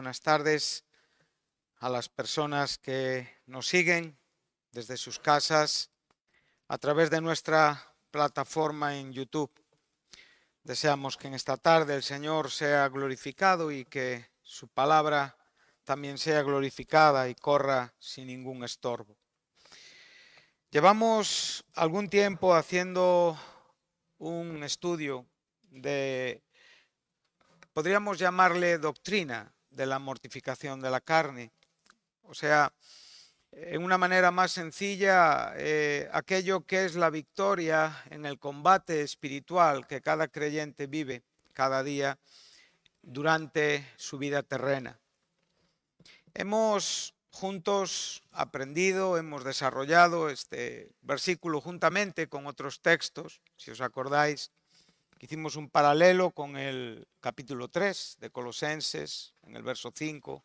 buenas tardes a las personas que nos siguen desde sus casas a través de nuestra plataforma en YouTube. Deseamos que en esta tarde el Señor sea glorificado y que su palabra también sea glorificada y corra sin ningún estorbo. Llevamos algún tiempo haciendo un estudio de, podríamos llamarle doctrina de la mortificación de la carne. O sea, en una manera más sencilla, aquello que es la victoria en el combate espiritual que cada creyente vive cada día durante su vida terrena. Hemos juntos aprendido, hemos desarrollado este versículo juntamente con otros textos. Si os acordáis, hicimos un paralelo con el capítulo 3 de Colosenses, en el verso 5,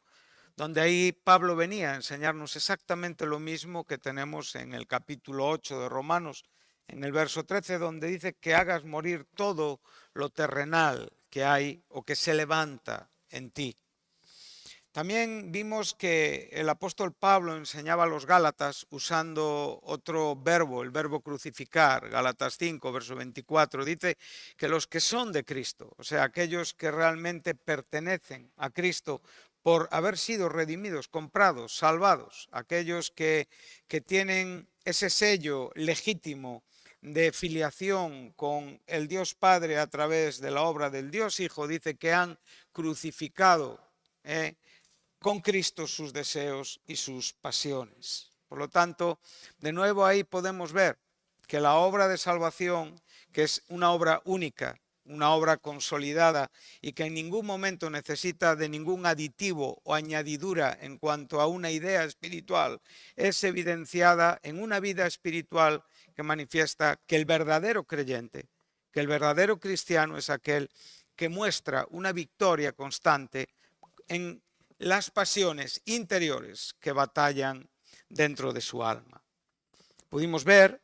donde ahí Pablo venía a enseñarnos exactamente lo mismo que tenemos en el capítulo 8 de Romanos, en el verso 13, donde dice que hagas morir todo lo terrenal que hay o que se levanta en ti. También vimos que el apóstol Pablo enseñaba a los Gálatas usando otro verbo, el verbo crucificar. Gálatas 5, verso 24, dice que los que son de Cristo, o sea, aquellos que realmente pertenecen a Cristo por haber sido redimidos, comprados, salvados, aquellos que tienen ese sello legítimo de filiación con el Dios Padre a través de la obra del Dios Hijo, dice que han crucificado con Cristo sus deseos y sus pasiones. Por lo tanto, de nuevo ahí podemos ver que la obra de salvación, que es una obra única, una obra consolidada y que en ningún momento necesita de ningún aditivo o añadidura en cuanto a una idea espiritual, es evidenciada en una vida espiritual que manifiesta que el verdadero creyente, que el verdadero cristiano es aquel que muestra una victoria constante en las pasiones interiores que batallan dentro de su alma. Pudimos ver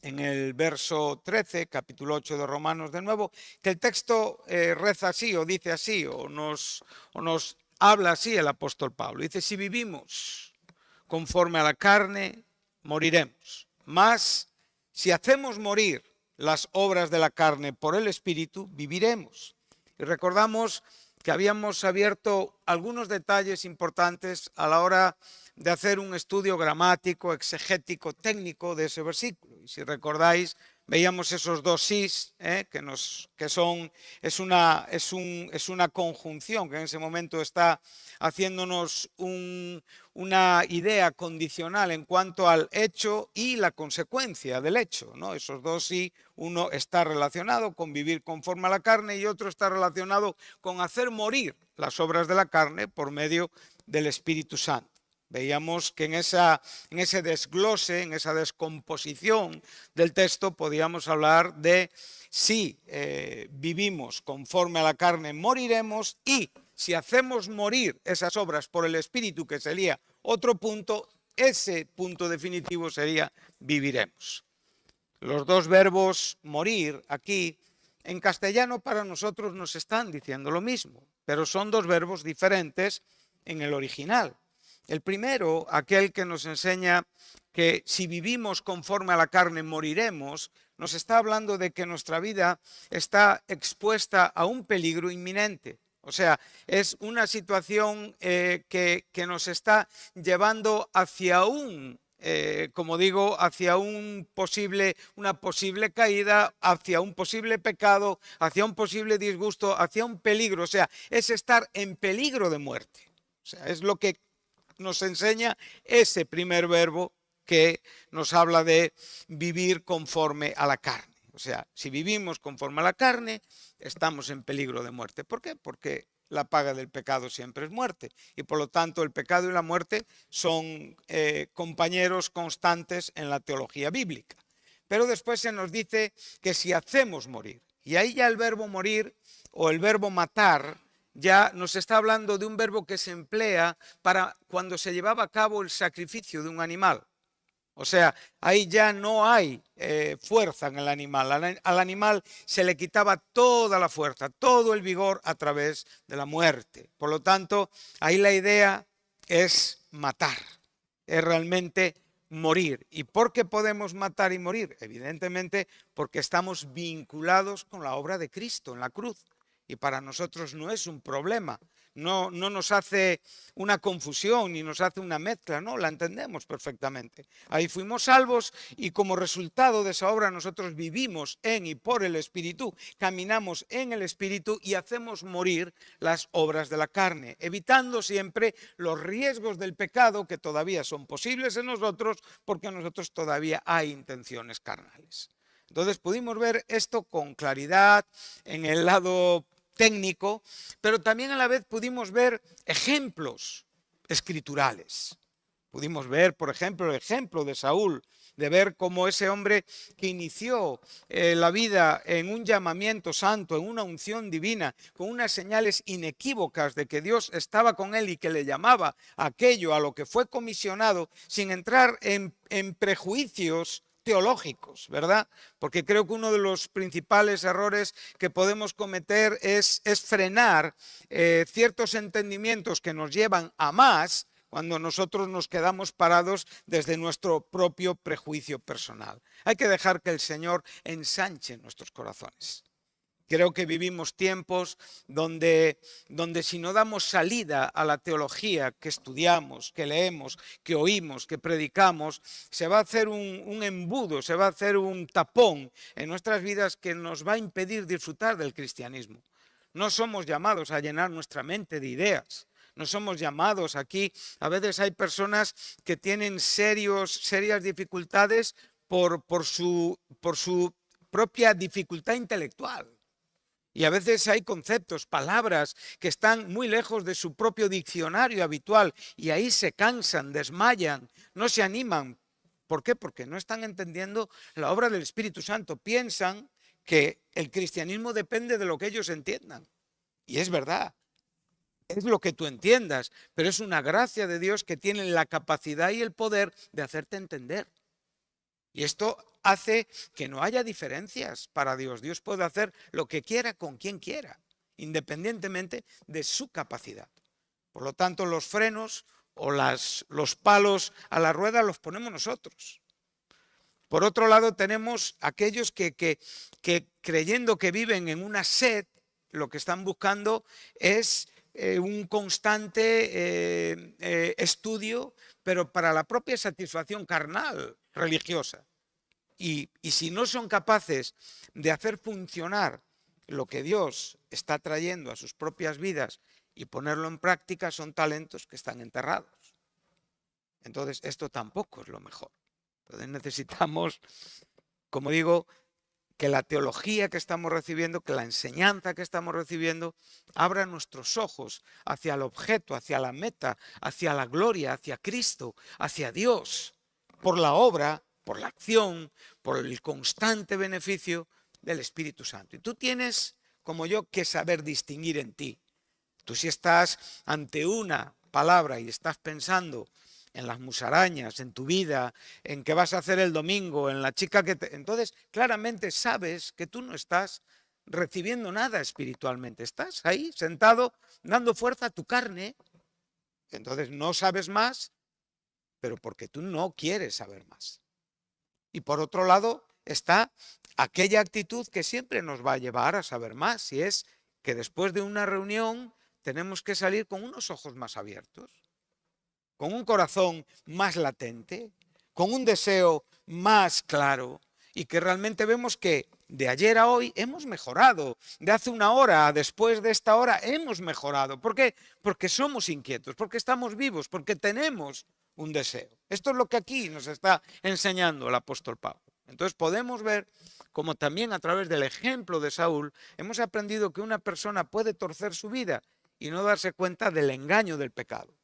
en el verso 13, capítulo 8 de Romanos de nuevo, que el texto reza así o dice así o nos habla así el apóstol Pablo. Dice, si vivimos conforme a la carne, moriremos. Mas si hacemos morir las obras de la carne por el Espíritu, viviremos. Y recordamos que habíamos abierto algunos detalles importantes a la hora de hacer un estudio gramático, exegético, técnico de ese versículo. Y si recordáis, veíamos esos dos sís, es una conjunción que en ese momento está haciéndonos una idea condicional en cuanto al hecho y la consecuencia del hecho, ¿no? Esos dos sí, uno está relacionado con vivir conforme a la carne y otro está relacionado con hacer morir las obras de la carne por medio del Espíritu Santo. Veíamos que en ese desglose, en esa descomposición del texto, podíamos hablar de si vivimos conforme a la carne, moriremos, y si hacemos morir esas obras por el Espíritu, que sería otro punto, ese punto definitivo sería viviremos. Los dos verbos morir aquí, en castellano para nosotros nos están diciendo lo mismo, pero son dos verbos diferentes en el original. El primero, aquel que nos enseña que si vivimos conforme a la carne moriremos, nos está hablando de que nuestra vida está expuesta a un peligro inminente. O sea, es una situación que nos está llevando hacia hacia una posible caída, hacia un posible pecado, hacia un posible disgusto, hacia un peligro. O sea, es estar en peligro de muerte. O sea, es lo que nos enseña ese primer verbo que nos habla de vivir conforme a la carne. O sea, si vivimos conforme a la carne, estamos en peligro de muerte. ¿Por qué? Porque la paga del pecado siempre es muerte. Y por lo tanto, el pecado y la muerte son compañeros constantes en la teología bíblica. Pero después se nos dice que si hacemos morir, y ahí ya el verbo morir o el verbo matar ya nos está hablando de un verbo que se emplea para cuando se llevaba a cabo el sacrificio de un animal. O sea, ahí ya no hay fuerza en el animal. Al animal se le quitaba toda la fuerza, todo el vigor a través de la muerte. Por lo tanto, ahí la idea es matar, es realmente morir. ¿Y por qué podemos matar y morir? Evidentemente porque estamos vinculados con la obra de Cristo en la cruz. Y para nosotros no es un problema. No nos hace una confusión ni nos hace una mezcla, no, la entendemos perfectamente. Ahí fuimos salvos y como resultado de esa obra nosotros vivimos en y por el Espíritu, caminamos en el Espíritu y hacemos morir las obras de la carne, evitando siempre los riesgos del pecado que todavía son posibles en nosotros porque en nosotros todavía hay intenciones carnales. Entonces pudimos ver esto con claridad en el lado técnico, pero también a la vez pudimos ver ejemplos escriturales. Pudimos ver, por ejemplo, el ejemplo de Saúl, de ver cómo ese hombre que inició la vida en un llamamiento santo, en una unción divina, con unas señales inequívocas de que Dios estaba con él y que le llamaba aquello a lo que fue comisionado, sin entrar en prejuicios teológicos, ¿verdad? Porque creo que uno de los principales errores que podemos cometer es frenar ciertos entendimientos que nos llevan a más cuando nosotros nos quedamos parados desde nuestro propio prejuicio personal. Hay que dejar que el Señor ensanche nuestros corazones. Creo que vivimos tiempos donde si no damos salida a la teología que estudiamos, que leemos, que oímos, que predicamos, se va a hacer un embudo, se va a hacer un tapón en nuestras vidas que nos va a impedir disfrutar del cristianismo. No somos llamados a llenar nuestra mente de ideas. No somos llamados aquí. A veces hay personas que tienen serias dificultades por su propia dificultad intelectual. Y a veces hay conceptos, palabras que están muy lejos de su propio diccionario habitual y ahí se cansan, desmayan, no se animan. ¿Por qué? Porque no están entendiendo la obra del Espíritu Santo. Piensan que el cristianismo depende de lo que ellos entiendan. Y es verdad, es lo que tú entiendas, pero es una gracia de Dios que tiene la capacidad y el poder de hacerte entender. Y esto hace que no haya diferencias para Dios. Dios puede hacer lo que quiera con quien quiera, independientemente de su capacidad. Por lo tanto, los frenos o los palos a la rueda los ponemos nosotros. Por otro lado, tenemos aquellos que creyendo que viven en una sed, lo que están buscando es un constante estudio, pero para la propia satisfacción carnal, religiosa. Y si no son capaces de hacer funcionar lo que Dios está trayendo a sus propias vidas y ponerlo en práctica, son talentos que están enterrados. Entonces, esto tampoco es lo mejor. Entonces necesitamos, como digo, que la teología que estamos recibiendo, que la enseñanza que estamos recibiendo, abra nuestros ojos hacia el objeto, hacia la meta, hacia la gloria, hacia Cristo, hacia Dios, por la obra, por la acción, por el constante beneficio del Espíritu Santo. Y tú tienes, como yo, que saber distinguir en ti. Tú si estás ante una palabra y estás pensando en las musarañas, en tu vida, en qué vas a hacer el domingo, en la chica que te... Entonces, claramente sabes que tú no estás recibiendo nada espiritualmente. Estás ahí sentado dando fuerza a tu carne. Entonces no sabes más, pero porque tú no quieres saber más. Y por otro lado está aquella actitud que siempre nos va a llevar a saber más, y es que después de una reunión tenemos que salir con unos ojos más abiertos, con un corazón más latente, con un deseo más claro, y que realmente vemos que de ayer a hoy hemos mejorado, de hace una hora a después de esta hora hemos mejorado. ¿Por qué? Porque somos inquietos, porque estamos vivos, porque tenemos un deseo. Esto es lo que aquí nos está enseñando el apóstol Pablo. Entonces podemos ver como también a través del ejemplo de Saúl hemos aprendido que una persona puede torcer su vida y no darse cuenta del engaño del pecado.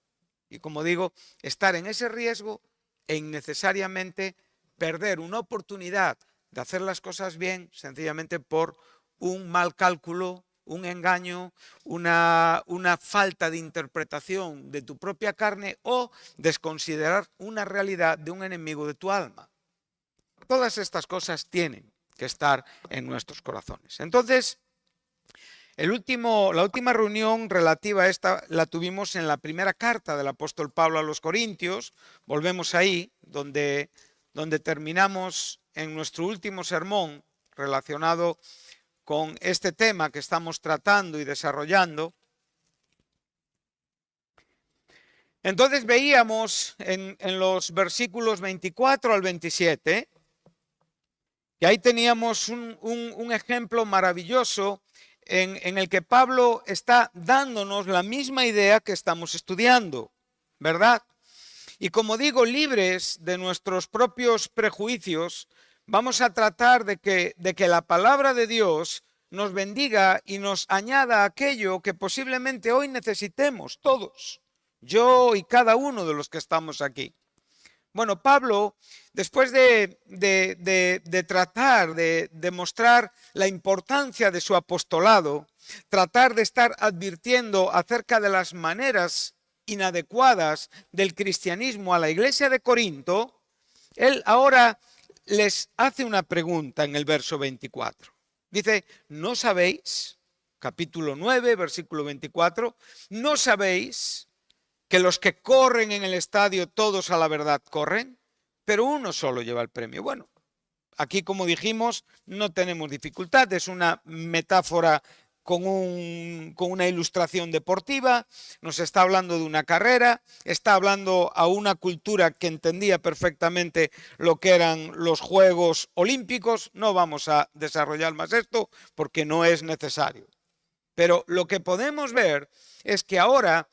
Y como digo, estar en ese riesgo e innecesariamente perder una oportunidad de hacer las cosas bien sencillamente por un mal cálculo, un engaño, una falta de interpretación de tu propia carne o desconsiderar una realidad de un enemigo de tu alma. Todas estas cosas tienen que estar en nuestros corazones. Entonces, la última reunión relativa a esta la tuvimos en la primera carta del apóstol Pablo a los Corintios. Volvemos ahí, donde terminamos en nuestro último sermón relacionado con este tema que estamos tratando y desarrollando. Entonces veíamos en los versículos 24 al 27, que ahí teníamos un ejemplo maravilloso en el que Pablo está dándonos la misma idea que estamos estudiando, ¿verdad? Y como digo, libres de nuestros propios prejuicios, vamos a tratar de que la palabra de Dios nos bendiga y nos añada aquello que posiblemente hoy necesitemos todos, yo y cada uno de los que estamos aquí. Bueno, Pablo, después de tratar de demostrar la importancia de su apostolado, tratar de estar advirtiendo acerca de las maneras inadecuadas del cristianismo a la iglesia de Corinto, él ahora les hace una pregunta en el verso 24. Dice, ¿no sabéis? Capítulo 9, versículo 24, ¿no sabéis que los que corren en el estadio todos a la verdad corren, pero uno solo lleva el premio? Bueno, aquí como dijimos no tenemos dificultad, es una metáfora con una ilustración deportiva, nos está hablando de una carrera, está hablando a una cultura que entendía perfectamente lo que eran los Juegos Olímpicos. No vamos a desarrollar más esto porque no es necesario. Pero lo que podemos ver es que ahora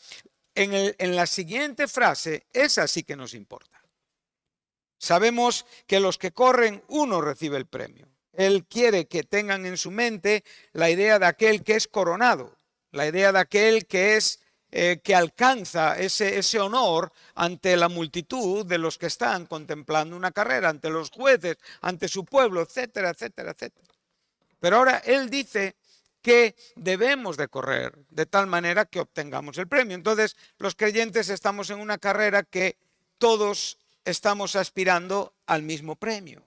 en la siguiente frase, esa sí que nos importa. Sabemos que los que corren, uno recibe el premio. Él quiere que tengan en su mente la idea de aquel que es coronado, la idea de aquel que es que alcanza ese honor ante la multitud de los que están contemplando una carrera, ante los jueces, ante su pueblo, etcétera, etcétera, etcétera. Pero ahora él dice que debemos de correr de tal manera que obtengamos el premio. Entonces, los creyentes estamos en una carrera que todos estamos aspirando al mismo premio,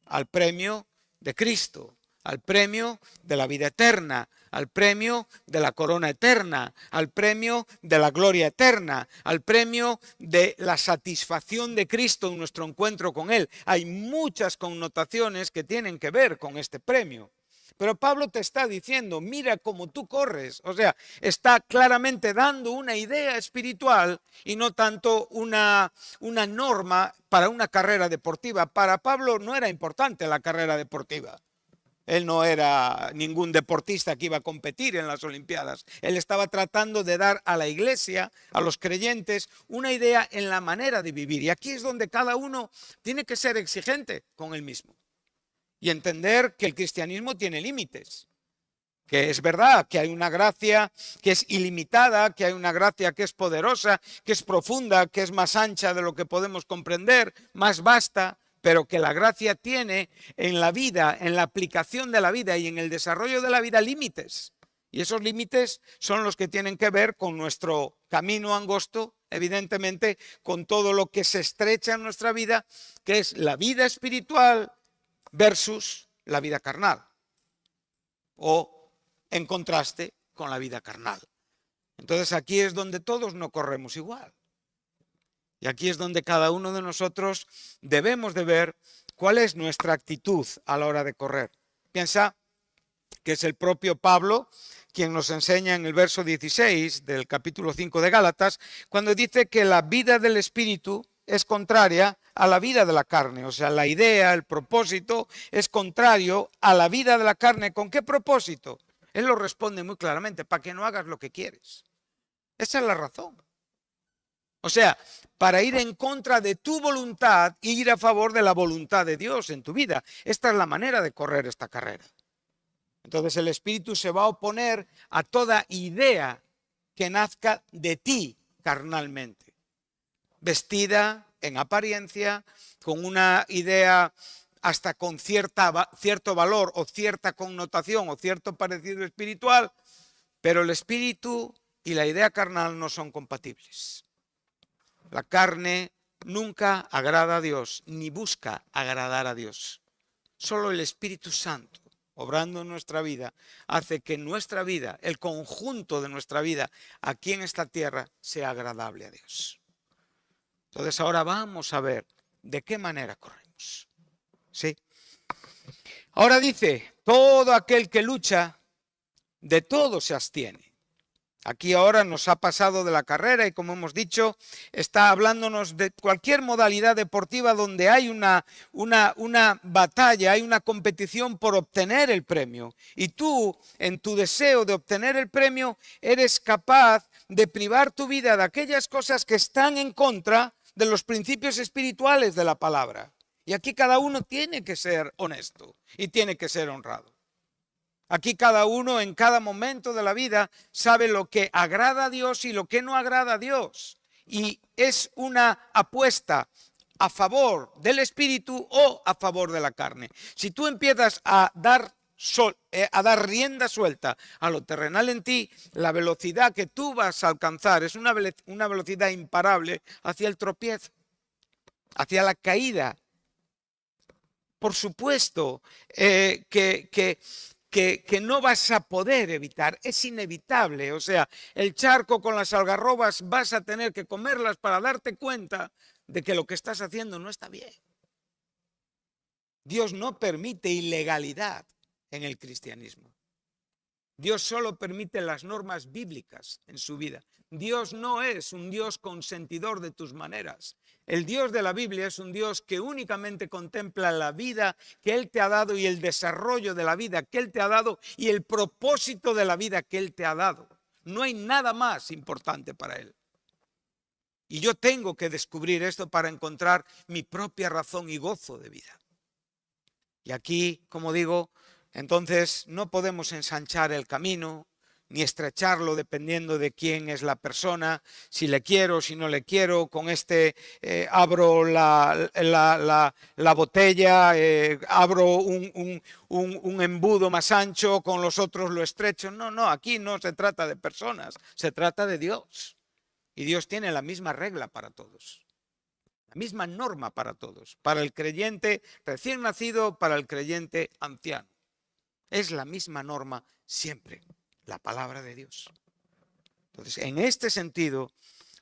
al premio de Cristo, al premio de la vida eterna, al premio de la corona eterna, al premio de la gloria eterna, al premio de la satisfacción de Cristo en nuestro encuentro con Él. Hay muchas connotaciones que tienen que ver con este premio. Pero Pablo te está diciendo, mira cómo tú corres. O sea, está claramente dando una idea espiritual y no tanto una norma para una carrera deportiva. Para Pablo no era importante la carrera deportiva. Él no era ningún deportista que iba a competir en las Olimpiadas. Él estaba tratando de dar a la iglesia, a los creyentes, una idea en la manera de vivir. Y aquí es donde cada uno tiene que ser exigente con él mismo. Y entender que el cristianismo tiene límites, que es verdad que hay una gracia que es ilimitada, que hay una gracia que es poderosa, que es profunda, que es más ancha de lo que podemos comprender, más vasta, pero que la gracia tiene en la vida, en la aplicación de la vida y en el desarrollo de la vida límites. Y esos límites son los que tienen que ver con nuestro camino angosto, evidentemente, con todo lo que se estrecha en nuestra vida, que es la vida espiritual versus la vida carnal, o en contraste con la vida carnal. Entonces aquí es donde todos no corremos igual. Y aquí es donde cada uno de nosotros debemos de ver cuál es nuestra actitud a la hora de correr. Piensa que es el propio Pablo quien nos enseña en el verso 16 del capítulo 5 de Gálatas, cuando dice que la vida del Espíritu es contraria a la vida de la carne. O sea, la idea, el propósito es contrario a la vida de la carne. ¿Con qué propósito? Él lo responde muy claramente, para que no hagas lo que quieres. Esa es la razón. O sea, para ir en contra de tu voluntad e ir a favor de la voluntad de Dios en tu vida. Esta es la manera de correr esta carrera. Entonces el Espíritu se va a oponer a toda idea que nazca de ti carnalmente, vestida en apariencia, con una idea hasta con cierto valor o cierta connotación o cierto parecido espiritual, pero el espíritu y la idea carnal no son compatibles. La carne nunca agrada a Dios ni busca agradar a Dios. Solo el Espíritu Santo, obrando en nuestra vida, hace que nuestra vida, el conjunto de nuestra vida aquí en esta tierra, sea agradable a Dios. Entonces ahora vamos a ver de qué manera corremos. ¿Sí? Ahora dice, todo aquel que lucha, de todo se abstiene. Aquí ahora nos ha pasado de la carrera y, como hemos dicho, está hablándonos de cualquier modalidad deportiva donde hay una batalla, hay una competición por obtener el premio. Y tú, en tu deseo de obtener el premio, eres capaz de privar tu vida de aquellas cosas que están en contra de los principios espirituales de la palabra. Y aquí cada uno tiene que ser honesto y tiene que ser honrado. Aquí cada uno en cada momento de la vida sabe lo que agrada a Dios y lo que no agrada a Dios. Y es una apuesta a favor del espíritu o a favor de la carne. Si tú empiezas a dar rienda suelta a lo terrenal en ti, la velocidad que tú vas a alcanzar es una velocidad imparable hacia el tropiezo, hacia la caída. Por supuesto que no vas a poder evitar, es inevitable. O sea, el charco con las algarrobas vas a tener que comerlas para darte cuenta de que lo que estás haciendo no está bien. Dios no permite ilegalidad en el cristianismo. Dios solo permite las normas bíblicas en su vida. Dios no es un Dios consentidor de tus maneras. El Dios de la Biblia es un Dios que únicamente contempla la vida que Él te ha dado y el desarrollo de la vida que Él te ha dado y el propósito de la vida que Él te ha dado. No hay nada más importante para Él. Y yo tengo que descubrir esto para encontrar mi propia razón y gozo de vida. Y aquí, como digo, entonces no podemos ensanchar el camino ni estrecharlo dependiendo de quién es la persona, si le quiero, si no le quiero, con abro la botella, abro un embudo más ancho, con los otros lo estrecho. No, aquí no se trata de personas, se trata de Dios. Y Dios tiene la misma regla para todos. La misma norma para todos, para el creyente recién nacido, para el creyente anciano. Es la misma norma siempre, la palabra de Dios. Entonces, en este sentido,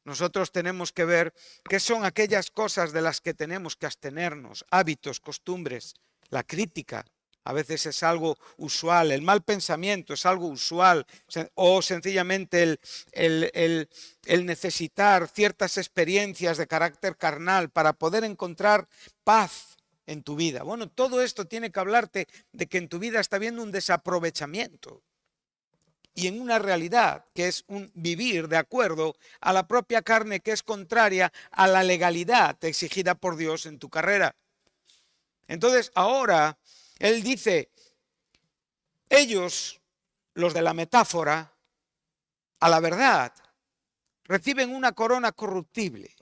nosotros tenemos que ver qué son aquellas cosas de las que tenemos que abstenernos, hábitos, costumbres. La crítica a veces es algo usual, el mal pensamiento es algo usual, o sencillamente el necesitar ciertas experiencias de carácter carnal para poder encontrar paz en tu vida. Bueno, todo esto tiene que hablarte de que en tu vida está habiendo un desaprovechamiento y en una realidad que es un vivir de acuerdo a la propia carne, que es contraria a la legalidad exigida por Dios en tu carrera. Entonces ahora Él dice, ellos, los de la metáfora, a la verdad, reciben una corona corruptible,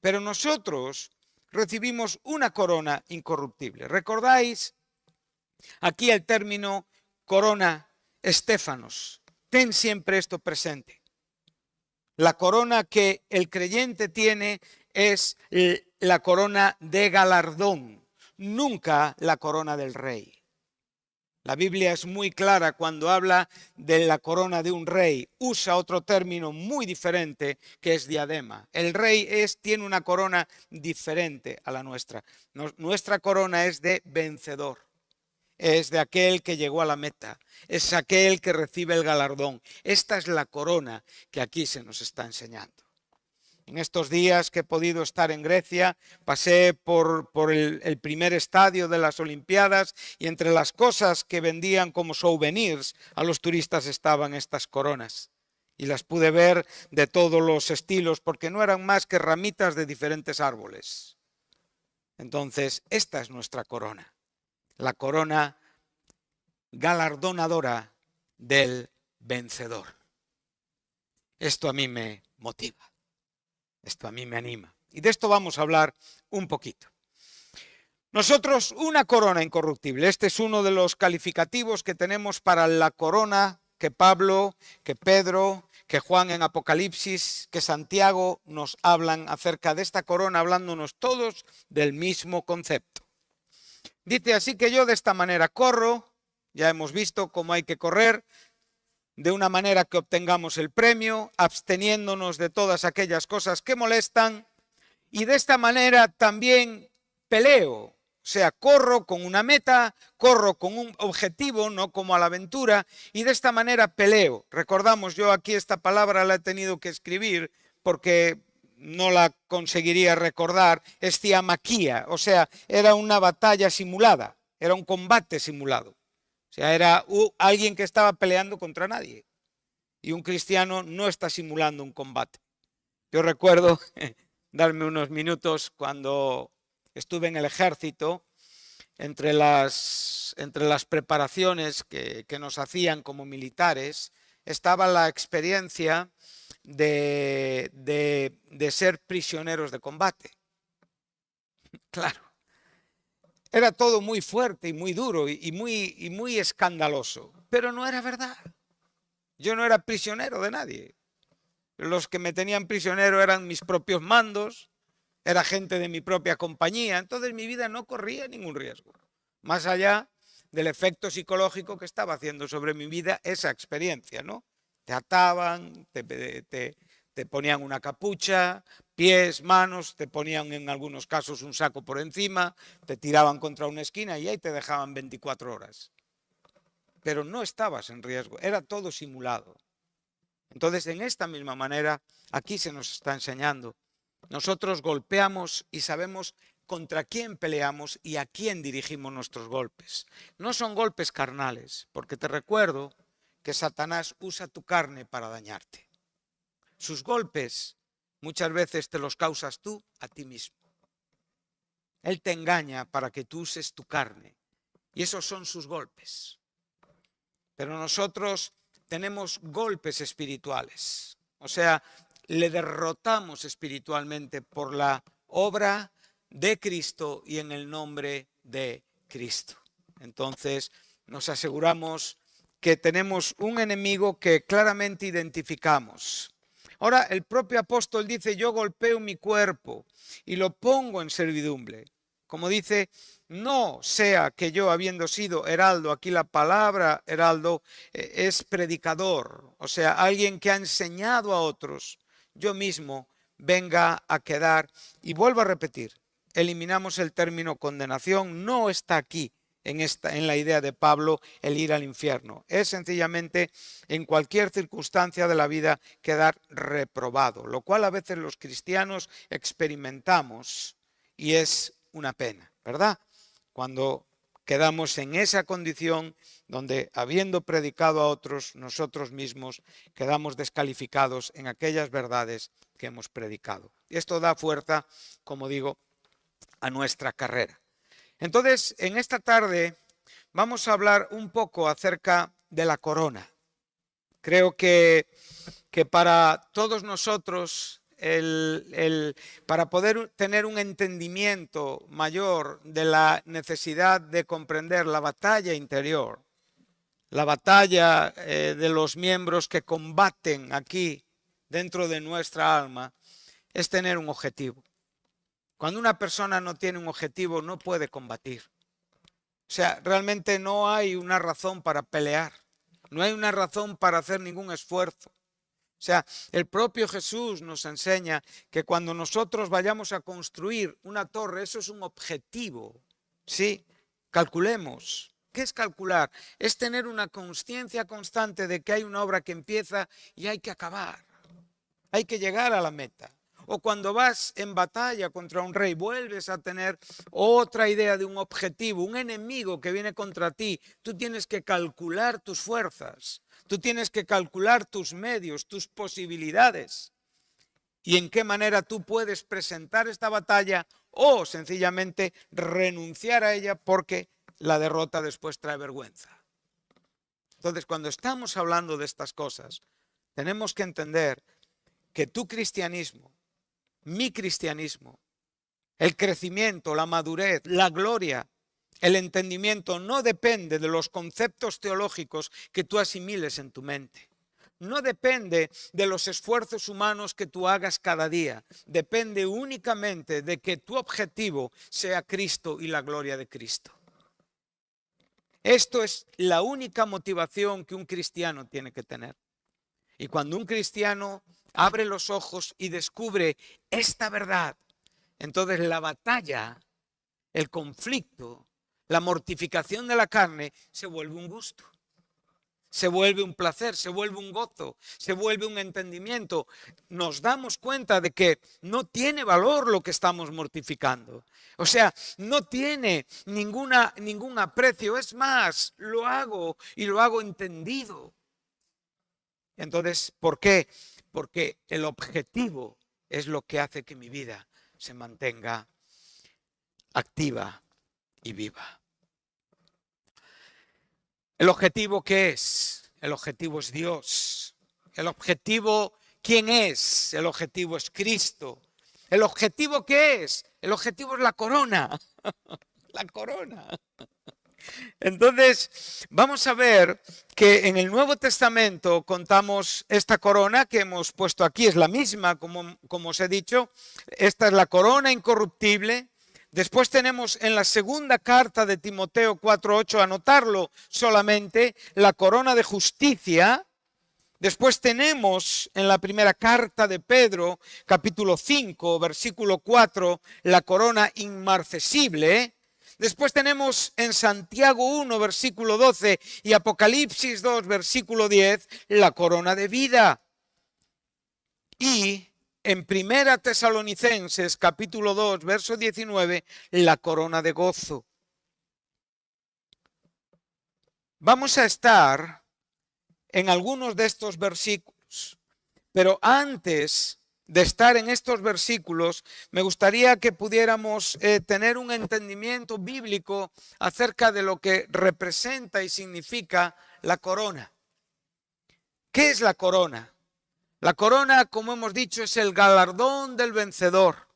pero nosotros recibimos una corona incorruptible. ¿Recordáis aquí el término corona estéfanos? Ten siempre esto presente. La corona que el creyente tiene es la corona de galardón, nunca la corona del rey. La Biblia es muy clara cuando habla de la corona de un rey. Usa otro término muy diferente que es diadema. El rey tiene una corona diferente a la nuestra. Nuestra corona es de vencedor. Es de aquel que llegó a la meta. Es aquel que recibe el galardón. Esta es la corona que aquí se nos está enseñando. En estos días que he podido estar en Grecia, pasé por el primer estadio de las Olimpiadas y entre las cosas que vendían como souvenirs a los turistas estaban estas coronas. Y las pude ver de todos los estilos porque no eran más que ramitas de diferentes árboles. Entonces, esta es nuestra corona. La corona galardonadora del vencedor. Esto a mí me motiva. Esto a mí me anima. Y de esto vamos a hablar un poquito. Nosotros una corona incorruptible. Este es uno de los calificativos que tenemos para la corona que Pablo, que Pedro, que Juan en Apocalipsis, que Santiago nos hablan acerca de esta corona, hablándonos todos del mismo concepto. Dice, así que yo de esta manera corro, ya hemos visto cómo hay que correr, de una manera que obtengamos el premio, absteniéndonos de todas aquellas cosas que molestan, y de esta manera también peleo. O sea, corro con una meta, corro con un objetivo, no como a la aventura, y de esta manera peleo. Recordamos, yo aquí esta palabra la he tenido que escribir porque no la conseguiría recordar, es tiamaquía, o sea, era una batalla simulada, era un combate simulado. O sea, era alguien que estaba peleando contra nadie. Y un cristiano no está simulando un combate. Yo recuerdo darme unos minutos cuando estuve en el ejército, entre las preparaciones que nos hacían como militares, estaba la experiencia de ser prisioneros de combate. Claro, era todo muy fuerte y muy duro y muy escandaloso, pero no era verdad. Yo no era prisionero de nadie. Los que me tenían prisionero eran mis propios mandos, era gente de mi propia compañía, entonces mi vida no corría ningún riesgo, más allá del efecto psicológico que estaba haciendo sobre mi vida esa experiencia, ¿no? Te ataban, te ponían una capucha, pies, manos, te ponían en algunos casos un saco por encima, te tiraban contra una esquina y ahí te dejaban 24 horas. Pero no estabas en riesgo, era todo simulado. Entonces, en esta misma manera, aquí se nos está enseñando. Nosotros golpeamos y sabemos contra quién peleamos y a quién dirigimos nuestros golpes. No son golpes carnales, porque te recuerdo que Satanás usa tu carne para dañarte. Sus golpes muchas veces te los causas tú a ti mismo. Él te engaña para que tú uses tu carne y esos son sus golpes. Pero nosotros tenemos golpes espirituales, o sea, le derrotamos espiritualmente por la obra de Cristo y en el nombre de Cristo. Entonces, nos aseguramos que tenemos un enemigo que claramente identificamos. Ahora, el propio apóstol dice, yo golpeo mi cuerpo y lo pongo en servidumbre. Como dice, no sea que yo, habiendo sido heraldo, aquí la palabra heraldo es predicador, o sea, alguien que ha enseñado a otros, yo mismo venga a quedar, y vuelvo a repetir, eliminamos el término condenación, no está aquí en la idea de Pablo el ir al infierno, es sencillamente en cualquier circunstancia de la vida quedar reprobado, lo cual a veces los cristianos experimentamos y es una pena, ¿verdad? Cuando quedamos en esa condición donde, habiendo predicado a otros, nosotros mismos quedamos descalificados en aquellas verdades que hemos predicado. Y esto da fuerza, como digo, a nuestra carrera. Entonces, en esta tarde vamos a hablar un poco acerca de la corona. Creo que para todos nosotros, para poder tener un entendimiento mayor de la necesidad de comprender la batalla interior, la batalla de los miembros que combaten aquí dentro de nuestra alma, es tener un objetivo. Cuando una persona no tiene un objetivo, no puede combatir. O sea, realmente no hay una razón para pelear, no hay una razón para hacer ningún esfuerzo. O sea, el propio Jesús nos enseña que cuando nosotros vayamos a construir una torre, eso es un objetivo, ¿sí? Calculemos. ¿Qué es calcular? Es tener una consciencia constante de que hay una obra que empieza y hay que acabar. Hay que llegar a la meta. O cuando vas en batalla contra un rey, vuelves a tener otra idea de un objetivo, un enemigo que viene contra ti. Tú tienes que calcular tus fuerzas. Tú tienes que calcular tus medios, tus posibilidades y en qué manera tú puedes presentar esta batalla o sencillamente renunciar a ella porque la derrota después trae vergüenza. Entonces, cuando estamos hablando de estas cosas, tenemos que entender que tu cristianismo, mi cristianismo, El crecimiento, la madurez, la gloria, el entendimiento no depende de los conceptos teológicos que tú asimiles en tu mente. No depende de los esfuerzos humanos que tú hagas cada día. Depende únicamente de que tu objetivo sea Cristo y la gloria de Cristo. Esto es la única motivación que un cristiano tiene que tener. Y cuando un cristiano abre los ojos y descubre esta verdad, entonces la batalla, el conflicto, la mortificación de la carne se vuelve un gusto. Se vuelve un placer, se vuelve un gozo, se vuelve un entendimiento. Nos damos cuenta de que no tiene valor lo que estamos mortificando. O sea, no tiene ningún aprecio. Es más, lo hago y lo hago entendido. Entonces, ¿por qué? Porque el objetivo es lo que hace que mi vida se mantenga activa y viva. ¿El objetivo qué es? El objetivo es Dios. El objetivo, ¿quién es? El objetivo es Cristo. ¿El objetivo qué es? El objetivo es la corona. La corona. Entonces, vamos a ver que en el Nuevo Testamento contamos esta corona que hemos puesto aquí, es la misma, como os he dicho. Esta es la corona incorruptible. Después tenemos en la segunda carta de Timoteo 4:8, anotarlo solamente, la corona de justicia. Después tenemos en la primera carta de Pedro, capítulo 5, versículo 4, la corona inmarcesible. Después tenemos en Santiago 1, versículo 12 y Apocalipsis 2, versículo 10, la corona de vida. Y en Primera Tesalonicenses, capítulo 2, verso 19, la corona de gozo. Vamos a estar en algunos de estos versículos, pero antes de estar en estos versículos, me gustaría que pudiéramos tener un entendimiento bíblico acerca de lo que representa y significa la corona. ¿Qué es la corona? La corona, como hemos dicho, es el galardón del vencedor.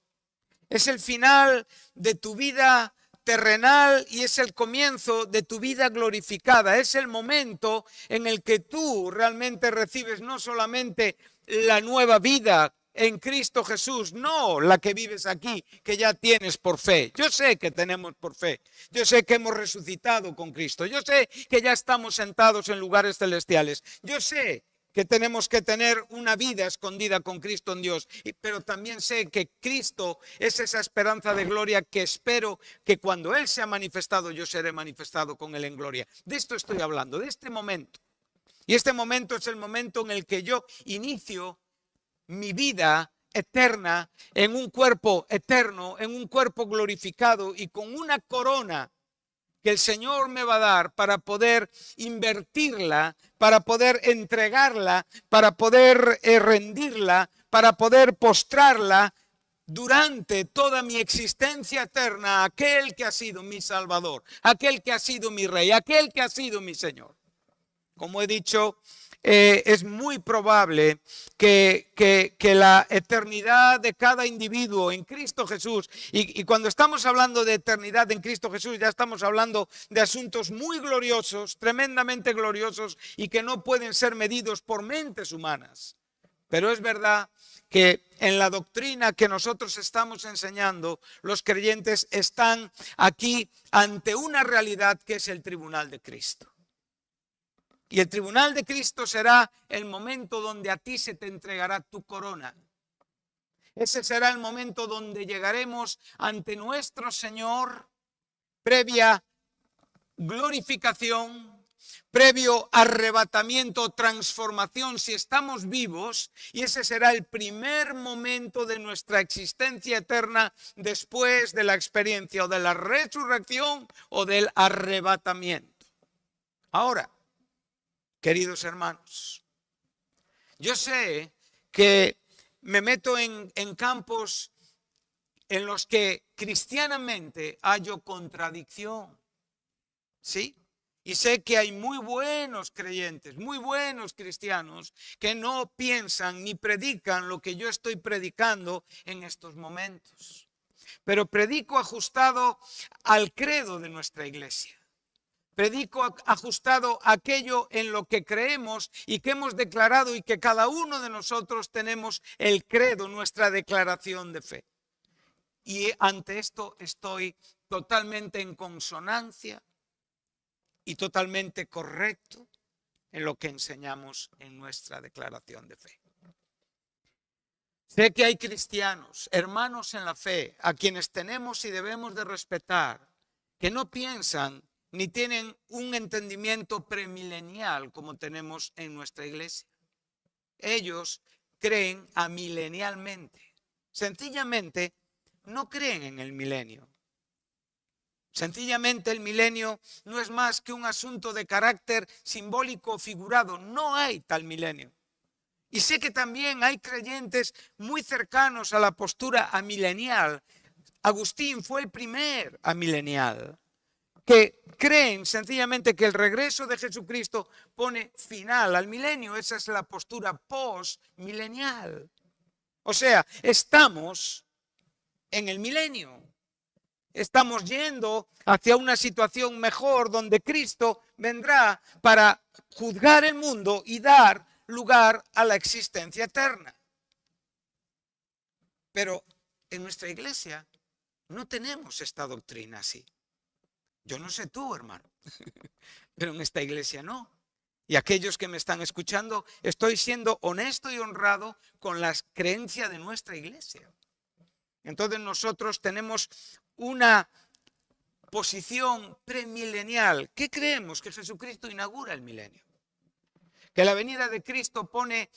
Es el final de tu vida terrenal y es el comienzo de tu vida glorificada. Es el momento en el que tú realmente recibes no solamente la nueva vida en Cristo Jesús, no la que vives aquí, que ya tienes por fe. Yo sé que tenemos por fe. Yo sé que hemos resucitado con Cristo. Yo sé que ya estamos sentados en lugares celestiales. Yo sé que tenemos que tener una vida escondida con Cristo en Dios, pero también sé que Cristo es esa esperanza de gloria que espero que cuando Él sea manifestado, yo seré manifestado con Él en gloria. De esto estoy hablando, de este momento. Y este momento es el momento en el que yo inicio mi vida eterna en un cuerpo eterno, en un cuerpo glorificado y con una corona que el Señor me va a dar para poder invertirla, para poder entregarla, para poder rendirla, para poder postrarla durante toda mi existencia eterna a aquel que ha sido mi Salvador, aquel que ha sido mi Rey, aquel que ha sido mi Señor. Como he dicho, es muy probable que la eternidad de cada individuo en Cristo Jesús, y cuando estamos hablando de eternidad en Cristo Jesús, ya estamos hablando de asuntos muy gloriosos, tremendamente gloriosos, y que no pueden ser medidos por mentes humanas. Pero es verdad que en la doctrina que nosotros estamos enseñando, los creyentes están aquí ante una realidad que es el tribunal de Cristo. Y el tribunal de Cristo será el momento donde a ti se te entregará tu corona. Ese será el momento donde llegaremos ante nuestro Señor, previa glorificación, previo arrebatamiento, transformación, si estamos vivos, y ese será el primer momento de nuestra existencia eterna después de la experiencia o de la resurrección o del arrebatamiento. Ahora, queridos hermanos, yo sé que me meto en campos en los que cristianamente hallo contradicción, ¿sí? Y sé que hay muy buenos creyentes, muy buenos cristianos que no piensan ni predican lo que yo estoy predicando en estos momentos. pero predico ajustado al credo de nuestra iglesia. Predico ajustado a aquello en lo que creemos y que hemos declarado, y que cada uno de nosotros tenemos el credo, nuestra declaración de fe. Y ante esto estoy totalmente en consonancia y totalmente correcto en lo que enseñamos en nuestra declaración de fe. Sé que hay cristianos, hermanos en la fe, a quienes tenemos y debemos de respetar, que no piensan ni tienen un entendimiento premilenial como tenemos en nuestra iglesia. Ellos creen amilenialmente. Sencillamente no creen en el milenio. Sencillamente el milenio no es más que un asunto de carácter simbólico o figurado. No hay tal milenio. Y sé que también hay creyentes muy cercanos a la postura amilenial. Agustín fue el primer amilenial, que creen sencillamente que el regreso de Jesucristo pone final al milenio. Esa es la postura postmilenial. O sea, estamos en el milenio. Estamos yendo hacia una situación mejor donde Cristo vendrá para juzgar el mundo y dar lugar a la existencia eterna. Pero en nuestra iglesia no tenemos esta doctrina así. Yo no sé tú, hermano, pero en esta iglesia no. Y aquellos que me están escuchando, estoy siendo honesto y honrado con la creencia de nuestra iglesia. Entonces nosotros tenemos una posición premilenial. ¿Qué creemos? Que Jesucristo inaugura el milenio. Que la venida de Cristo pone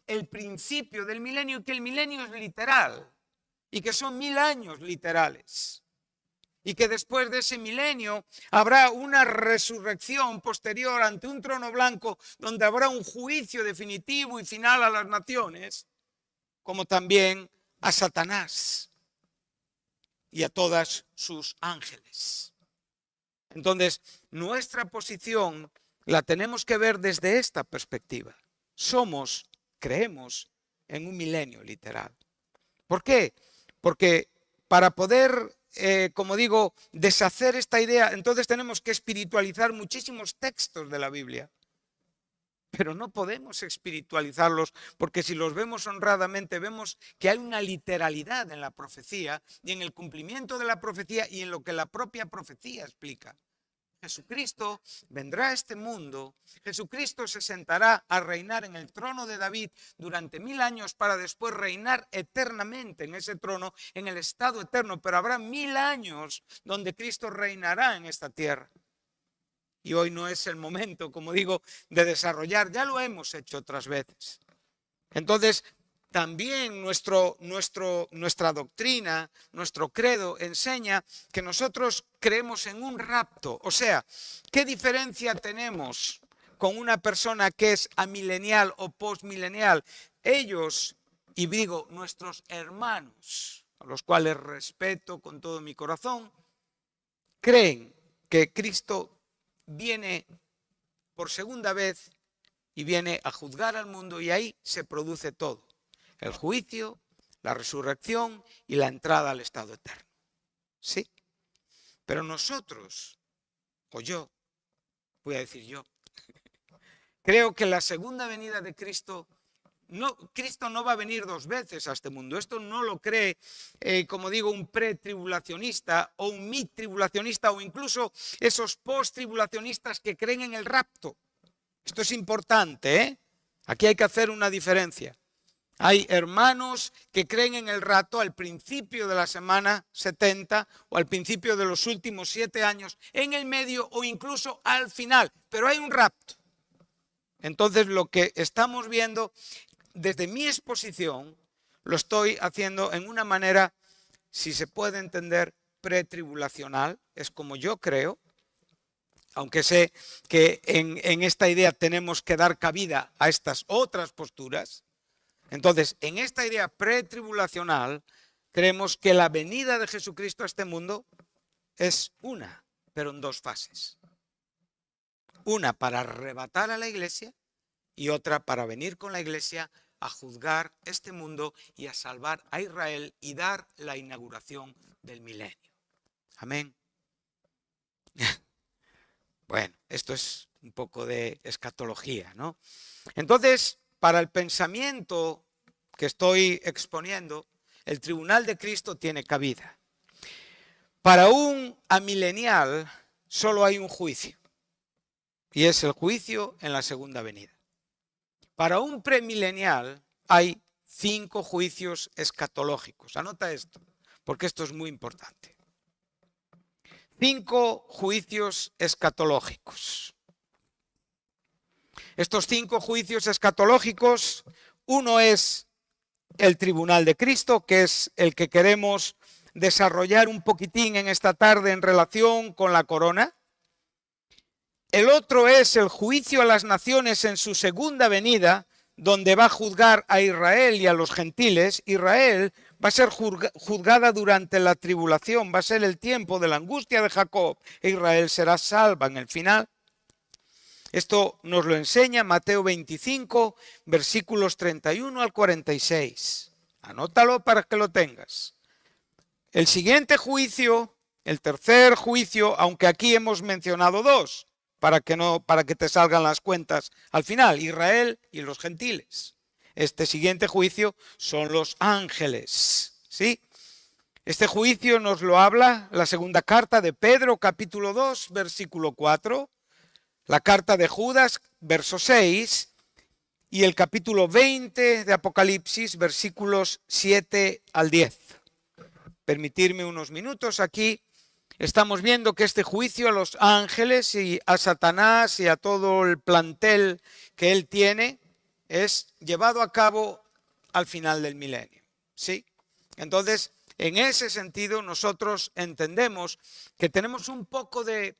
el principio del milenio, y que el milenio es literal. Y que son 1000 años literales. Y que después de ese milenio habrá una resurrección posterior ante un trono blanco, donde habrá un juicio definitivo y final a las naciones, como también a Satanás y a todas sus ángeles. Entonces, nuestra posición la tenemos que ver desde esta perspectiva. Creemos en un milenio literal. ¿Por qué? Porque para poder, como digo, deshacer esta idea, entonces tenemos que espiritualizar muchísimos textos de la Biblia. Pero no podemos espiritualizarlos, porque si los vemos honradamente, vemos que hay una literalidad en la profecía y en el cumplimiento de la profecía y en lo que la propia profecía explica. Jesucristo vendrá a este mundo, Jesucristo se sentará a reinar en el trono de David durante 1000 años para después reinar eternamente en ese trono, en el estado eterno, pero habrá 1000 años donde Cristo reinará en esta tierra. Y hoy no es el momento, como digo, de desarrollar, ya lo hemos hecho otras veces. Entonces, también nuestra doctrina, nuestro credo enseña que nosotros creemos en un rapto. O sea, ¿qué diferencia tenemos con una persona que es amilenial o postmilenial? Ellos, y digo, nuestros hermanos, a los cuales respeto con todo mi corazón, creen que Cristo viene por segunda vez y viene a juzgar al mundo, y ahí se produce todo. El juicio, la resurrección y la entrada al estado eterno. ¿Sí? Pero nosotros, o yo, voy a decir yo, creo que la segunda venida de Cristo no va a venir 2 veces a este mundo. Esto no lo cree, como digo, un pretribulacionista o un mid-tribulacionista, o incluso esos post-tribulacionistas que creen en el rapto. Esto es importante, ¿eh? Aquí hay que hacer una diferencia. Hay hermanos que creen en el rapto al principio de la semana 70 o al principio de los últimos 7 años, en el medio o incluso al final, pero hay un rapto. Entonces lo que estamos viendo desde mi exposición lo estoy haciendo en una manera, si se puede entender, pretribulacional. Es como yo creo, aunque sé que en esta idea tenemos que dar cabida a estas otras posturas. Entonces, en esta idea pretribulacional, creemos que la venida de Jesucristo a este mundo es una, pero en 2 fases. Una para arrebatar a la iglesia y otra para venir con la iglesia a juzgar este mundo y a salvar a Israel y dar la inauguración del milenio. Amén. Bueno, esto es un poco de escatología, ¿no? Entonces, para el pensamiento que estoy exponiendo, el tribunal de Cristo tiene cabida. Para un amilenial solo hay un juicio, y es el juicio en la segunda venida. Para un premilenial hay 5 juicios escatológicos. Anota esto, porque esto es muy importante. 5 juicios escatológicos. Estos 5 juicios escatológicos, uno es el tribunal de Cristo, que es el que queremos desarrollar un poquitín en esta tarde en relación con la corona. El otro es el juicio a las naciones en su segunda venida, donde va a juzgar a Israel y a los gentiles. Israel va a ser juzgada durante la tribulación, va a ser el tiempo de la angustia de Jacob, e Israel será salva en el final. Esto nos lo enseña Mateo 25, versículos 31 al 46. Anótalo para que lo tengas. El siguiente juicio, el tercer juicio, aunque aquí hemos mencionado 2, para que te salgan las cuentas al final, Israel y los gentiles. Este siguiente juicio son los ángeles, ¿sí? Este juicio nos lo habla la segunda carta de Pedro, capítulo 2, versículo 4, la carta de Judas, verso 6, y el capítulo 20 de Apocalipsis, versículos 7 al 10. Permitirme unos minutos aquí. Estamos viendo que este juicio a los ángeles y a Satanás y a todo el plantel que él tiene es llevado a cabo al final del milenio, ¿sí? Entonces, en ese sentido, nosotros entendemos que tenemos un poco de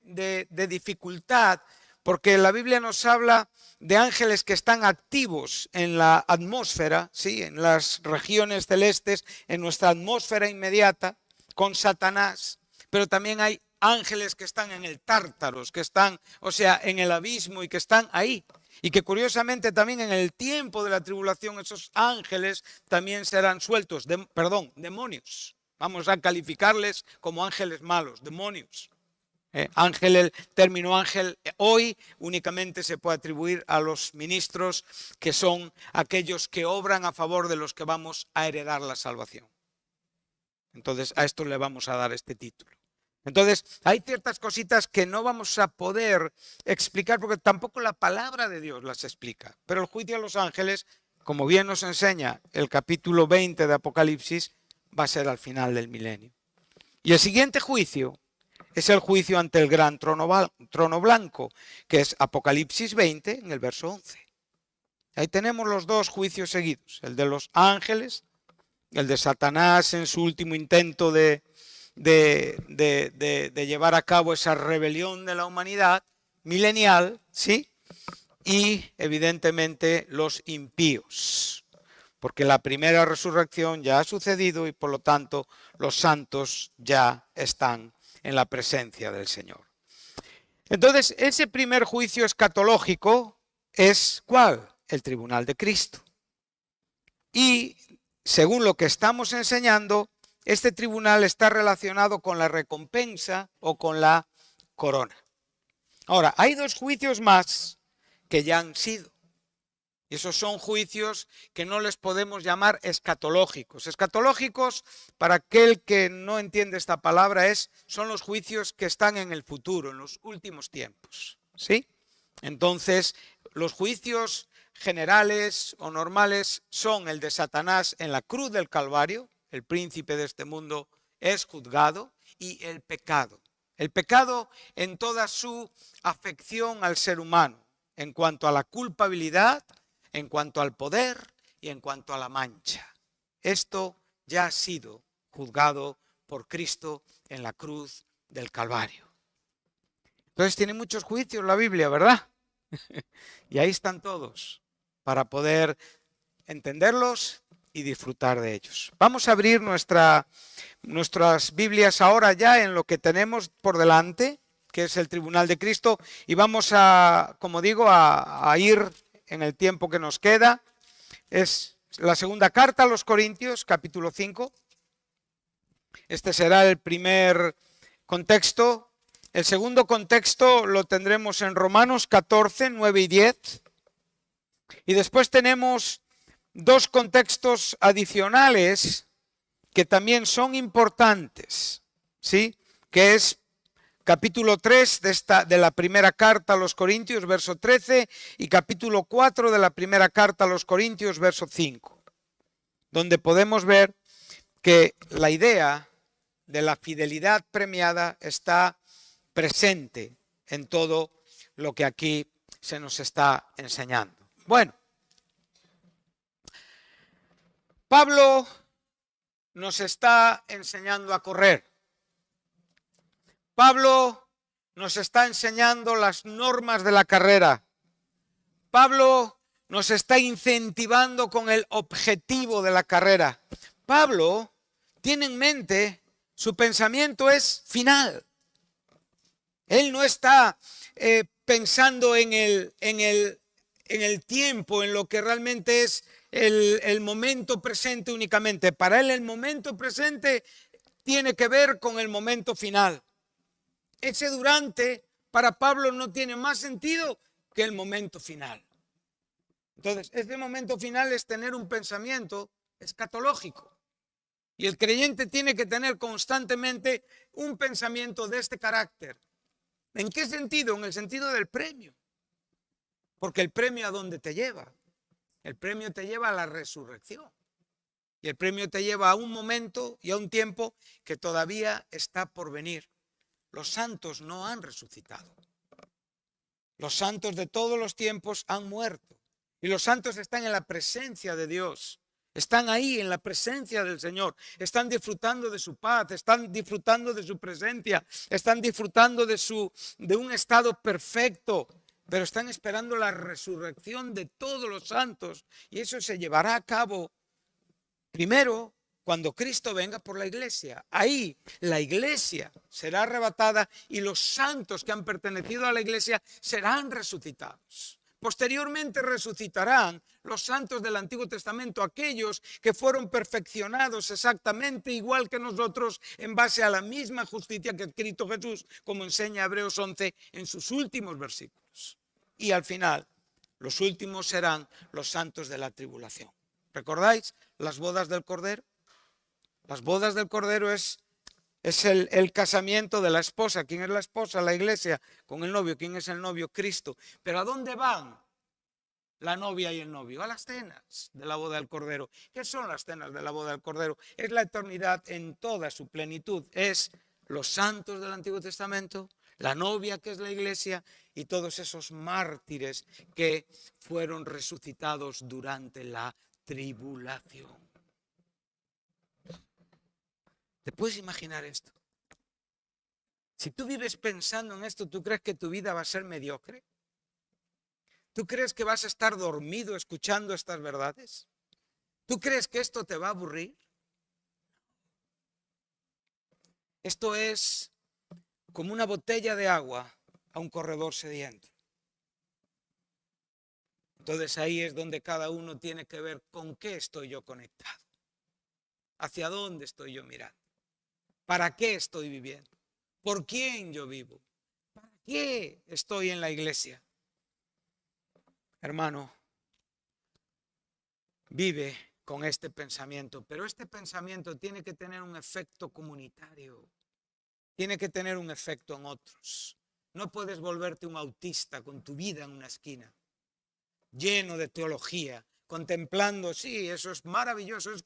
dificultad, porque la Biblia nos habla de ángeles que están activos en la atmósfera, ¿sí? En las regiones celestes, en nuestra atmósfera inmediata, con Satanás. Pero también hay ángeles que están en el Tártaros, que están, o sea, en el abismo y que están ahí. Y que curiosamente también en el tiempo de la tribulación esos ángeles también serán sueltos, demonios. Vamos a calificarles como ángeles malos, demonios. Ángel, el término ángel hoy únicamente se puede atribuir a los ministros, que son aquellos que obran a favor de los que vamos a heredar la salvación. Entonces a esto le vamos a dar este título. Entonces hay ciertas cositas que no vamos a poder explicar porque tampoco la palabra de Dios las explica. Pero el juicio a los ángeles, como bien nos enseña el capítulo 20 de Apocalipsis, va a ser al final del milenio. Y el siguiente juicio es el juicio ante el gran trono blanco, que es Apocalipsis 20 en el verso 11. Ahí tenemos los 2 juicios seguidos, el de los ángeles, el de Satanás en su último intento de llevar a cabo esa rebelión de la humanidad milenial, ¿sí? Y evidentemente los impíos, porque la primera resurrección ya ha sucedido y por lo tanto los santos ya están en la presencia del Señor. Entonces, ese primer juicio escatológico es ¿cuál? El tribunal de Cristo. Y según lo que estamos enseñando, este tribunal está relacionado con la recompensa o con la corona. Ahora, hay 2 juicios más que ya han sido. Y esos son juicios que no les podemos llamar escatológicos. Escatológicos, para aquel que no entiende esta palabra, son los juicios que están en el futuro, en los últimos tiempos, ¿sí? Entonces, los juicios generales o normales son el de Satanás en la cruz del Calvario, el príncipe de este mundo es juzgado, y el pecado. El pecado en toda su afección al ser humano, en cuanto a la culpabilidad, en cuanto al poder y en cuanto a la mancha. Esto ya ha sido juzgado por Cristo en la cruz del Calvario. Entonces tiene muchos juicios la Biblia, ¿verdad? Y ahí están todos para poder entenderlos y disfrutar de ellos. Vamos a abrir nuestras Biblias ahora ya en lo que tenemos por delante, que es el tribunal de Cristo, y vamos a, como digo, a ir en el tiempo que nos queda. Es la segunda carta a los Corintios, capítulo 5. Este será el primer contexto. El segundo contexto lo tendremos en Romanos 14, 9 y 10. Y después tenemos dos contextos adicionales que también son importantes, ¿sí? Que es capítulo 3 de la primera carta a los Corintios, verso 13, y capítulo 4 de la primera carta a los Corintios, verso 5, donde podemos ver que la idea de la fidelidad premiada está presente en todo lo que aquí se nos está enseñando. Bueno, Pablo nos está enseñando a correr. Pablo nos está enseñando las normas de la carrera. Pablo nos está incentivando con el objetivo de la carrera. Pablo tiene en mente, su pensamiento es final. Él no está pensando en el tiempo, en lo que realmente es el momento presente únicamente. Para él el momento presente tiene que ver con el momento final. Ese durante para Pablo no tiene más sentido que el momento final. Entonces, este momento final es tener un pensamiento escatológico. Y el creyente tiene que tener constantemente un pensamiento de este carácter. ¿En qué sentido? En el sentido del premio. Porque el premio ¿a dónde te lleva? El premio te lleva a la resurrección. Y el premio te lleva a un momento y a un tiempo que todavía está por venir. Los santos no han resucitado. Los santos de todos los tiempos han muerto. Y los santos están en la presencia de Dios. Están ahí en la presencia del Señor. Están disfrutando de su paz. Están disfrutando de su presencia. Están disfrutando de un estado perfecto. Pero están esperando la resurrección de todos los santos. Y eso se llevará a cabo primero cuando Cristo venga por la iglesia. Ahí la iglesia será arrebatada y los santos que han pertenecido a la iglesia serán resucitados. Posteriormente resucitarán los santos del Antiguo Testamento, aquellos que fueron perfeccionados exactamente igual que nosotros en base a la misma justicia que Cristo Jesús, como enseña Hebreos 11 en sus últimos versículos. Y al final, los últimos serán los santos de la tribulación. ¿Recordáis las bodas del Cordero? Las bodas del Cordero es el casamiento de la esposa. ¿Quién es la esposa? La iglesia. Con el novio. ¿Quién es el novio? Cristo. ¿Pero a dónde van la novia y el novio? A las cenas de la boda del Cordero. ¿Qué son las cenas de la boda del Cordero? Es la eternidad en toda su plenitud. Es los santos del Antiguo Testamento, la novia que es la iglesia y todos esos mártires que fueron resucitados durante la tribulación. ¿Te puedes imaginar esto? Si tú vives pensando en esto, ¿tú crees que tu vida va a ser mediocre? ¿Tú crees que vas a estar dormido escuchando estas verdades? ¿Tú crees que esto te va a aburrir? Esto es como una botella de agua a un corredor sediento. Entonces ahí es donde cada uno tiene que ver con qué estoy yo conectado. ¿Hacia dónde estoy yo mirando? ¿Para qué estoy viviendo? ¿Por quién yo vivo? ¿Para qué estoy en la iglesia? Hermano, vive con este pensamiento, pero este pensamiento tiene que tener un efecto comunitario, tiene que tener un efecto en otros. No puedes volverte un autista con tu vida en una esquina, lleno de teología, contemplando, sí, eso es maravilloso, es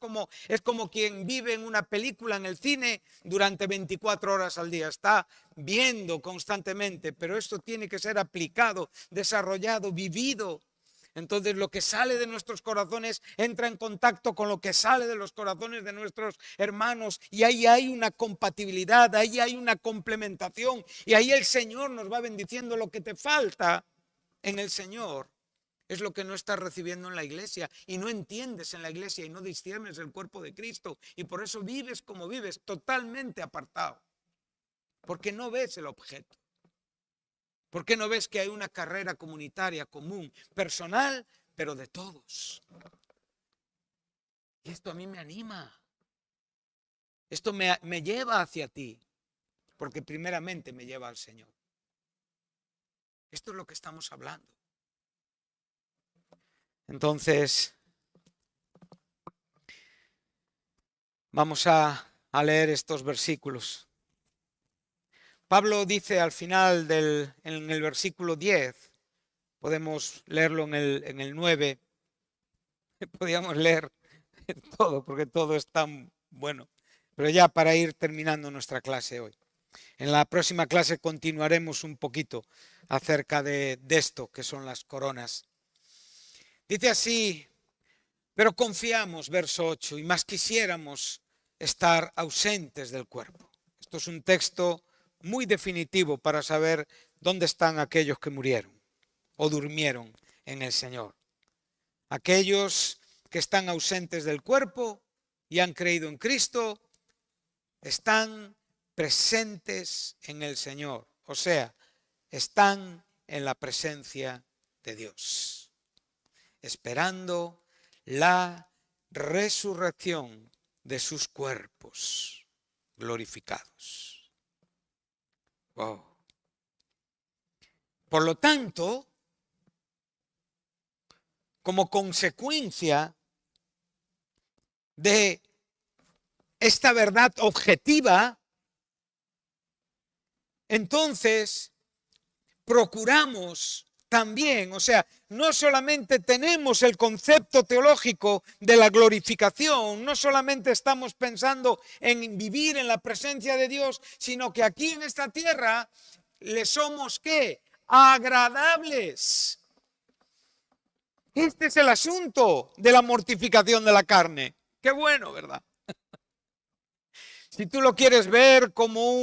como quien vive en una película en el cine durante 24 horas al día, está viendo constantemente, pero esto tiene que ser aplicado, desarrollado, vivido. Entonces lo que sale de nuestros corazones entra en contacto con lo que sale de los corazones de nuestros hermanos y ahí hay una compatibilidad, ahí hay una complementación y ahí el Señor nos va bendiciendo. Lo que te falta en el Señor es lo que no estás recibiendo en la iglesia y no entiendes en la iglesia y no disciernes el cuerpo de Cristo y por eso vives como vives, totalmente apartado, porque no ves el objeto. ¿Por qué no ves que hay una carrera comunitaria común, personal, pero de todos? Y esto a mí me anima. Esto me lleva hacia ti, porque primeramente me lleva al Señor. Esto es lo que estamos hablando. Entonces, vamos a leer estos versículos. Pablo dice al final en el versículo 10, podemos leerlo en el 9, podríamos leer todo, porque todo es tan bueno, pero ya para ir terminando nuestra clase hoy. En la próxima clase continuaremos un poquito acerca de esto, que son las coronas. Dice así: pero confiamos, verso 8, y más quisiéramos estar ausentes del cuerpo. Esto es un texto muy definitivo para saber dónde están aquellos que murieron o durmieron en el Señor. Aquellos que están ausentes del cuerpo y han creído en Cristo están presentes en el Señor, o sea, están en la presencia de Dios, esperando la resurrección de sus cuerpos glorificados. Wow. Por lo tanto, como consecuencia de esta verdad objetiva, entonces procuramos también, o sea, no solamente tenemos el concepto teológico de la glorificación, no solamente estamos pensando en vivir en la presencia de Dios, sino que aquí en esta tierra le somos ¿qué? Agradables. Este es el asunto de la mortificación de la carne. Qué bueno, ¿verdad? Si tú lo quieres ver como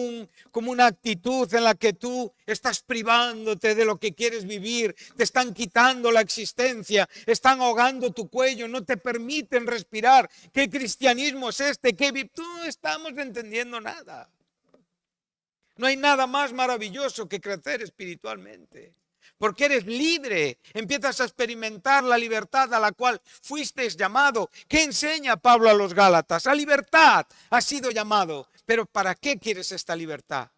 una actitud en la que tú estás privándote de lo que quieres vivir, te están quitando la existencia, están ahogando tu cuello, no te permiten respirar. ¿Qué cristianismo es este? Tú no estamos entendiendo nada. No hay nada más maravilloso que crecer espiritualmente. Porque eres libre, empiezas a experimentar la libertad a la cual fuiste llamado. ¿Qué enseña Pablo a los Gálatas? A libertad has sido llamado. Pero ¿para qué quieres esta libertad?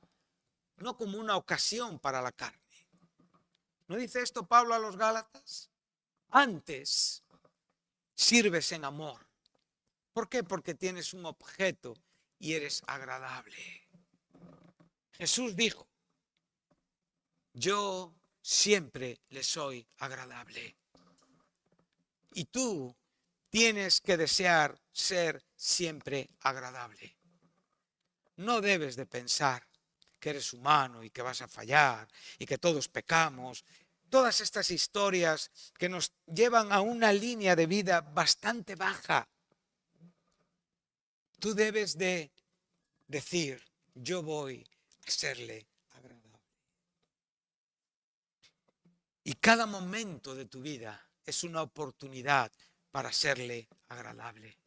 No como una ocasión para la carne. ¿No dice esto Pablo a los Gálatas? Antes sirves en amor. ¿Por qué? Porque tienes un objeto y eres agradable. Jesús dijo: yo siempre le soy agradable. Y tú tienes que desear ser siempre agradable. No debes de pensar que eres humano y que vas a fallar y que todos pecamos. Todas estas historias que nos llevan a una línea de vida bastante baja. Tú debes de decir: yo voy a serle agradable. Y cada momento de tu vida es una oportunidad para serle agradable.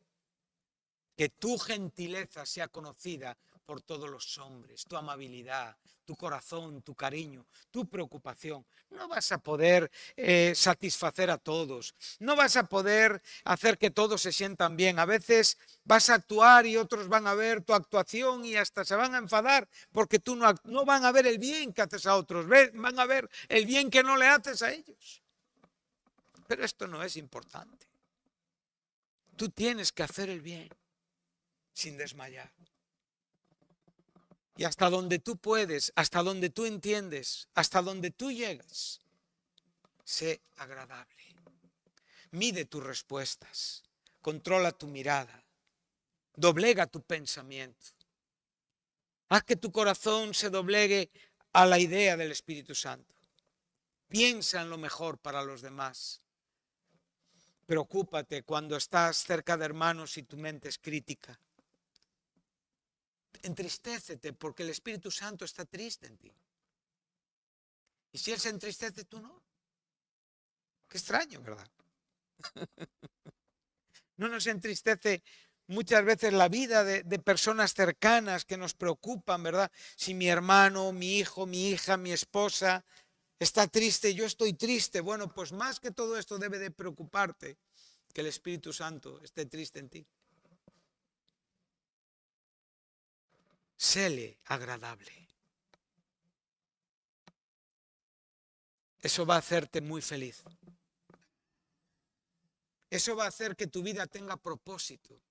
Que tu gentileza sea conocida por todos los hombres, tu amabilidad, tu corazón, tu cariño, tu preocupación. No vas a poder satisfacer a todos, no vas a poder hacer que todos se sientan bien. A veces vas a actuar y otros van a ver tu actuación y hasta se van a enfadar porque tú no van a ver el bien que haces a otros, van a ver el bien que no le haces a ellos. Pero esto no es importante. Tú tienes que hacer el bien sin desmayar. Y hasta donde tú puedes, hasta donde tú entiendes, hasta donde tú llegas, sé agradable. Mide tus respuestas, controla tu mirada, doblega tu pensamiento. Haz que tu corazón se doblegue a la idea del Espíritu Santo. Piensa en lo mejor para los demás. Preocúpate cuando estás cerca de hermanos y tu mente es crítica. Entristécete porque el Espíritu Santo está triste en ti. Y si Él se entristece, tú no. Qué extraño, ¿verdad? No nos entristece muchas veces la vida de personas cercanas que nos preocupan, ¿verdad? Si mi hermano, mi hijo, mi hija, mi esposa está triste, yo estoy triste. Bueno, pues más que todo esto debe de preocuparte que el Espíritu Santo esté triste en ti. séle agradable. Eso va a hacerte muy feliz. Eso va a hacer que tu vida tenga propósito,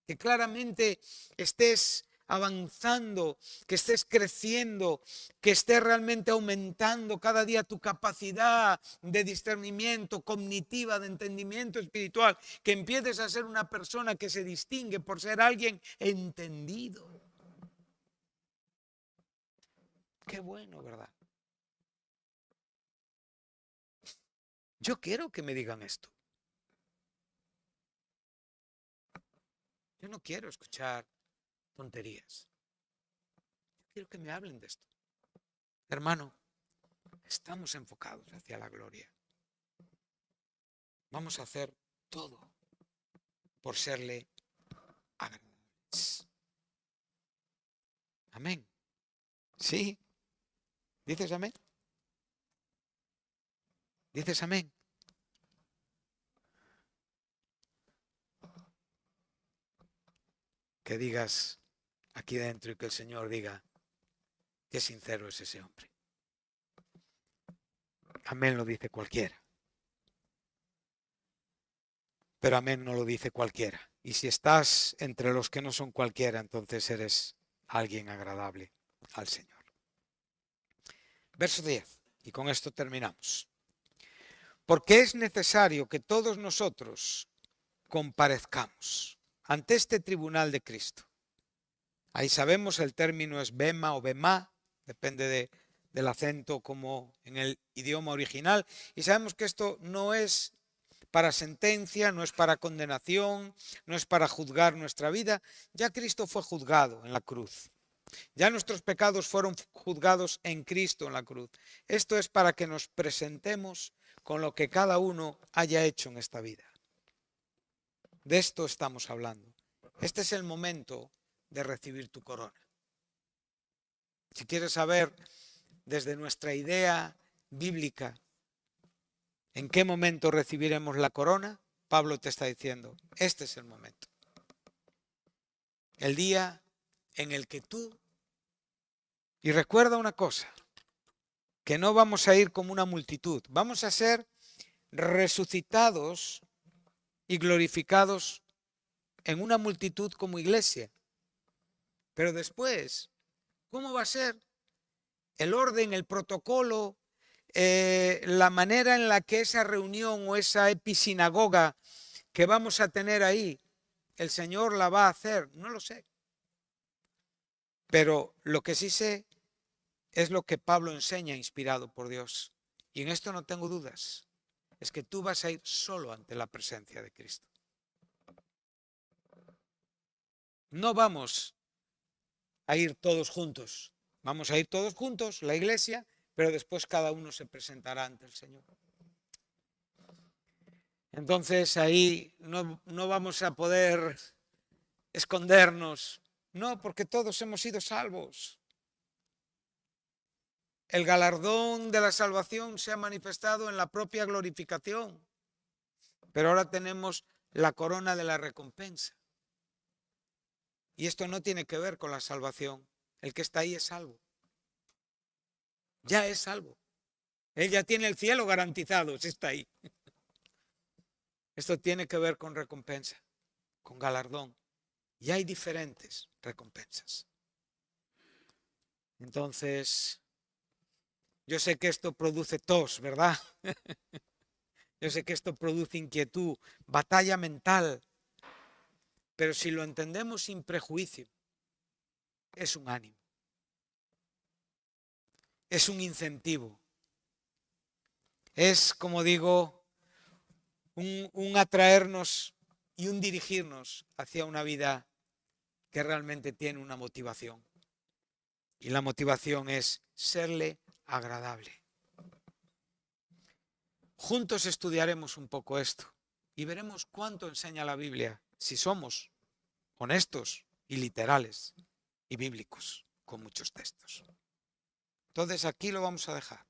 que claramente estés avanzando, que estés creciendo, que estés realmente aumentando cada día tu capacidad de discernimiento cognitiva, de entendimiento espiritual, que empieces a ser una persona que se distingue por ser alguien entendido. Qué bueno, ¿verdad? Yo quiero que me digan esto. Yo no quiero escuchar tonterías. Yo quiero que me hablen de esto. Hermano, estamos enfocados hacia la gloria. Vamos a hacer todo por serle agradables. Amén. ¿Sí? ¿Dices amén? ¿Dices amén? Que digas aquí dentro y que el Señor diga qué sincero es ese hombre. Amén lo dice cualquiera. Pero amén no lo dice cualquiera. Y si estás entre los que no son cualquiera, entonces eres alguien agradable al Señor. Verso 10. Y con esto terminamos. Porque es necesario que todos nosotros comparezcamos ante este tribunal de Cristo. Ahí sabemos el término es bema o bema, depende del acento como en el idioma original. Y sabemos que esto no es para sentencia, no es para condenación, no es para juzgar nuestra vida. Ya Cristo fue juzgado en la cruz. Ya nuestros pecados fueron juzgados en Cristo en la cruz. Esto es para que nos presentemos con lo que cada uno haya hecho en esta vida. De esto estamos hablando. Este es el momento de recibir tu corona. Si quieres saber desde nuestra idea bíblica en qué momento recibiremos la corona, Pablo te está diciendo, este es el momento. El día en el que tú, y recuerda una cosa, que no vamos a ir como una multitud, vamos a ser resucitados y glorificados en una multitud como iglesia. Pero después, ¿cómo va a ser? El orden, el protocolo, la manera en la que esa reunión o esa episinagoga que vamos a tener ahí, el Señor la va a hacer, no lo sé. Pero lo que sí sé es lo que Pablo enseña inspirado por Dios. Y en esto no tengo dudas. Es que tú vas a ir solo ante la presencia de Cristo. No vamos a ir todos juntos. Vamos a ir todos juntos, la iglesia, pero después cada uno se presentará ante el Señor. Entonces ahí no vamos a poder escondernos. No, porque todos hemos sido salvos. El galardón de la salvación se ha manifestado en la propia glorificación. Pero ahora tenemos la corona de la recompensa. Y esto no tiene que ver con la salvación. El que está ahí es salvo. Ya es salvo. Él ya tiene el cielo garantizado si está ahí. Esto tiene que ver con recompensa, con galardón. Y hay diferentes recompensas. Entonces, yo sé que esto produce tos, ¿verdad? Yo sé que esto produce inquietud, batalla mental. Pero si lo entendemos sin prejuicio, es un ánimo. Es un incentivo. Es, como digo, un atraernos y un dirigirnos hacia una vida que realmente tiene una motivación. Y la motivación es serle agradable. Juntos estudiaremos un poco esto y veremos cuánto enseña la Biblia, si somos honestos y literales y bíblicos con muchos textos. Entonces aquí lo vamos a dejar.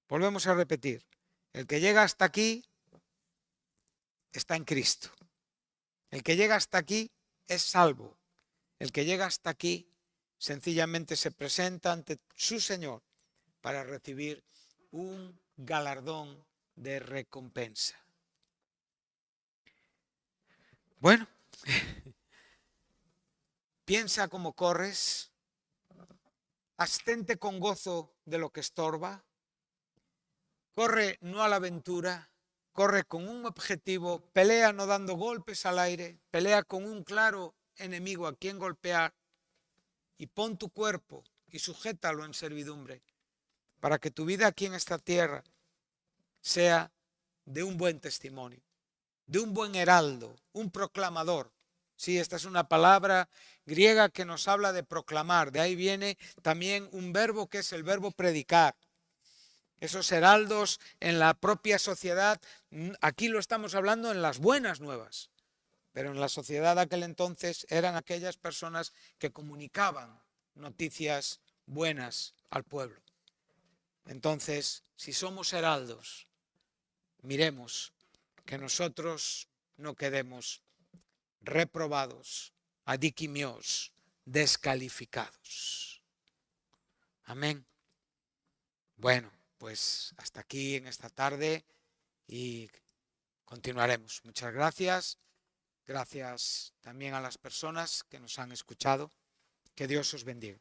Volvemos a repetir. El que llega hasta aquí está en Cristo. El que llega hasta aquí es salvo. El que llega hasta aquí sencillamente se presenta ante su Señor para recibir un galardón de recompensa. Bueno, piensa cómo corres, abstente con gozo de lo que estorba, corre no a la aventura, corre con un objetivo, pelea no dando golpes al aire, pelea con un claro enemigo a quien golpear y pon tu cuerpo y sujétalo en servidumbre para que tu vida aquí en esta tierra sea de un buen testimonio, de un buen heraldo, un proclamador. Sí, esta es una palabra griega que nos habla de proclamar. De ahí viene también un verbo que es el verbo predicar. Esos heraldos en la propia sociedad, aquí lo estamos hablando en las buenas nuevas, pero en la sociedad de aquel entonces eran aquellas personas que comunicaban noticias buenas al pueblo. Entonces, si somos heraldos, miremos que nosotros no quedemos reprobados, adikimios, descalificados. Amén. Bueno, pues hasta aquí en esta tarde y continuaremos. Muchas gracias. Gracias también a las personas que nos han escuchado. Que Dios os bendiga.